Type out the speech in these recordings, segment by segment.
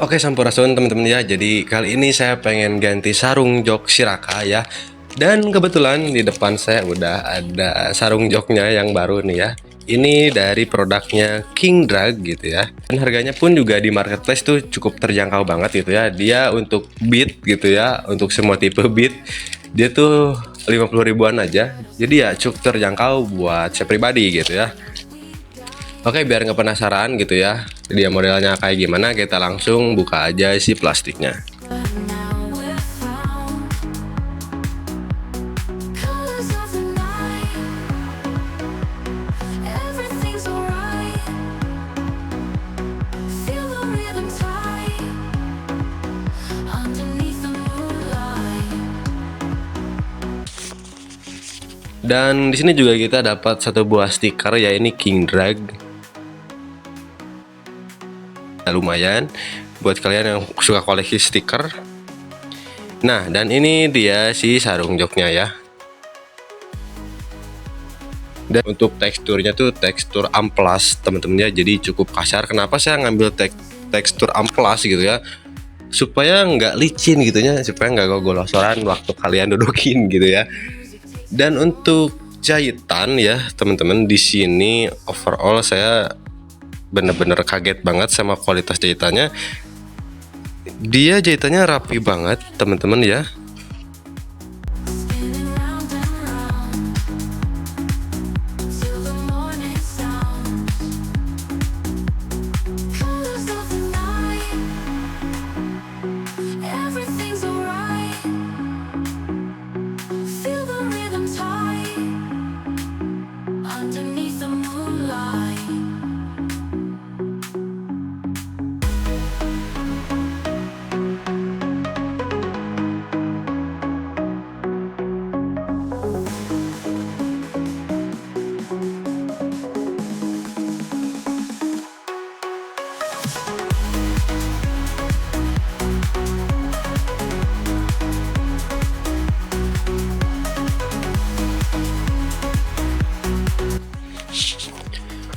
Oke, sampurasun teman-teman ya. Jadi kali ini saya pengen ganti sarung jok Shiraka ya. Dan kebetulan di depan saya udah ada sarung joknya yang baru nih ya. Ini dari produknya King Drag gitu ya. Dan harganya pun juga di marketplace tuh cukup terjangkau banget gitu ya. Dia untuk beat gitu ya, untuk semua tipe beat. Dia tuh 50 ribuan aja. Jadi ya cukup terjangkau buat saya pribadi gitu ya. Oke, biar nggak penasaran gitu ya, dia modelnya kayak gimana, kita langsung buka aja si plastiknya. Dan di sini juga kita dapat satu buah stiker ya, ini King Drag. Lumayan buat kalian yang suka koleksi stiker. Nah, dan ini dia si sarung joknya ya. Dan untuk teksturnya tuh tekstur amplas teman-teman ya, jadi cukup kasar. Kenapa saya ngambil tekstur amplas gitu ya, supaya nggak licin gitu ya, supaya nggak gogol-gosoran waktu kalian dudukin gitu ya. Dan untuk jahitan ya teman-teman, di sini overall saya bener-bener kaget banget sama kualitas jahitannya. Dia jahitannya rapi banget teman-teman ya.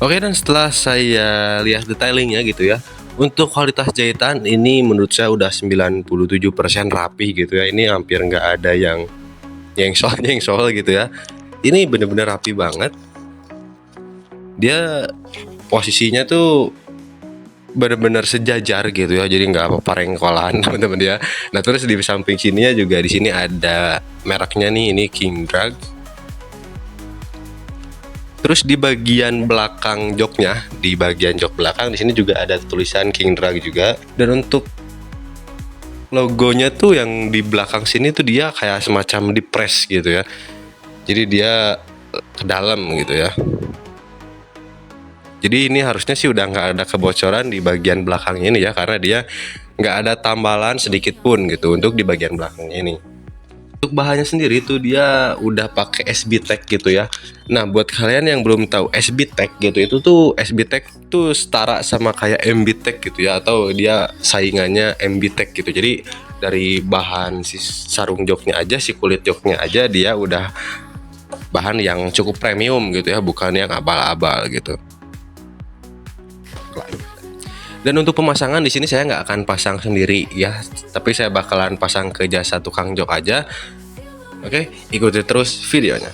Oke, dan setelah saya lihat detailingnya gitu ya, untuk kualitas jahitan ini menurut saya udah 97% rapi gitu ya. Ini hampir nggak ada yang nyengsol gitu ya. Ini bener-bener rapi banget. Dia posisinya tuh bener-bener sejajar gitu ya, jadi nggak apa parengkolan teman-teman ya. Nah, terus di samping sininya juga di sini ada mereknya nih, ini King Drag. Terus di bagian belakang joknya, di bagian jok belakang di sini juga ada tulisan King Drag juga. Dan untuk logonya tuh yang di belakang sini tuh dia kayak semacam di press gitu ya. Jadi dia ke dalam gitu ya. Jadi ini harusnya sih udah nggak ada kebocoran di bagian belakang ini ya, karena dia nggak ada tambalan sedikit pun gitu untuk di bagian belakang ini. Untuk bahannya sendiri tuh dia udah pakai SB-Tech gitu ya. Nah, buat kalian yang belum tahu SB-Tech gitu, itu tuh SB-Tech tuh setara sama kayak MB-Tech gitu ya, atau dia saingannya MB-Tech gitu. Jadi dari bahan si sarung joknya aja, si kulit joknya aja, dia udah bahan yang cukup premium gitu ya, bukan yang abal-abal gitu. Dan untuk pemasangan di sini saya nggak akan pasang sendiri ya, tapi saya bakalan pasang ke jasa tukang jok aja. Oke, ikuti terus videonya.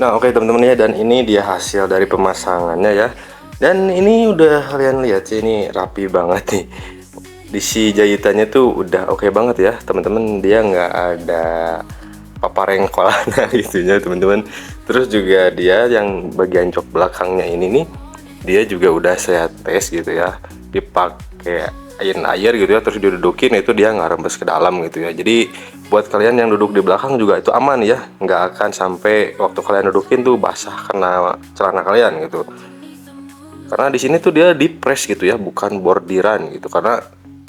Nah, oke teman-teman ya, dan ini dia hasil dari pemasangannya ya. Dan ini udah kalian lihat sih, ini rapi banget nih. Di si jahitannya tuh udah oke banget ya teman-teman. Dia nggak ada paparengkolan itunya teman-teman. Terus juga dia yang bagian jok belakangnya ini nih, dia juga udah saya tes gitu ya, dipakai air gitu ya, terus didudukin itu dia nggak rembes ke dalam gitu ya. Jadi buat kalian yang duduk di belakang juga itu aman ya, nggak akan sampai waktu kalian dudukin tuh basah kena celana kalian gitu. Karena di sini tuh dia di press gitu ya, bukan bordiran gitu. Karena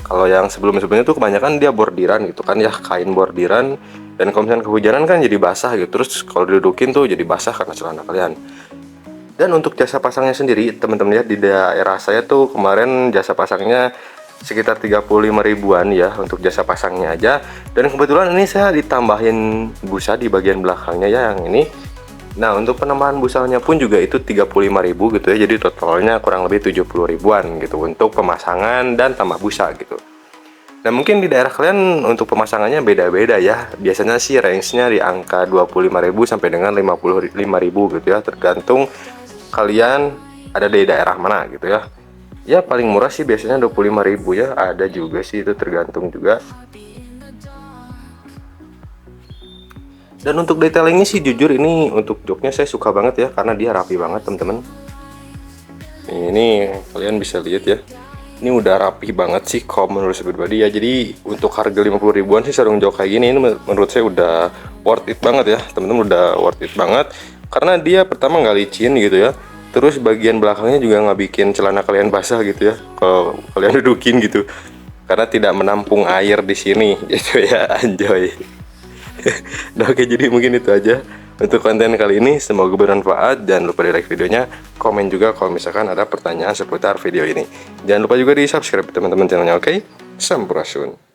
kalau yang sebelumnya tuh kebanyakan dia bordiran gitu kan ya, kain bordiran, dan kalau misalnya kehujanan kan jadi basah gitu. Terus kalau didudukin tuh jadi basah karena celana kalian. Dan untuk jasa pasangnya sendiri, teman-teman lihat di daerah saya tuh kemarin jasa pasangnya sekitar 35 ribuan ya untuk jasa pasangnya aja. Dan kebetulan ini saya ditambahin busa di bagian belakangnya ya yang ini. Nah, untuk penambahan busanya pun juga itu 35.000 gitu ya. Jadi totalnya kurang lebih 70 ribuan gitu untuk pemasangan dan tambah busa gitu. Nah, mungkin di daerah kalian untuk pemasangannya beda-beda ya. Biasanya sih range-nya di angka 25.000 sampai dengan 55.000 gitu ya, tergantung kalian ada di daerah mana gitu ya. Ya paling murah sih biasanya 25.000 ya. Ada juga sih, itu tergantung juga. Dan untuk detailingnya sih jujur ini untuk joknya saya suka banget ya, karena dia rapi banget teman-teman. Ini kalian bisa lihat ya, ini udah rapi banget sih kalau menurut saya pribadi ya. Jadi untuk harga 50 ribuan sih sarung jok kayak gini, ini menurut saya udah worth it banget ya teman-teman, udah worth it banget. Karena dia pertama nggak licin gitu ya, terus bagian belakangnya juga nggak bikin celana kalian basah gitu ya kalau kalian dudukin gitu, karena tidak menampung air di sini gitu ya. Anjoy. Nah, oke, jadi mungkin itu aja untuk konten kali ini. Semoga bermanfaat. Jangan lupa di like videonya, komen juga kalau misalkan ada pertanyaan seputar video ini. Jangan lupa juga di subscribe teman-teman channelnya. Oke, sampurasun.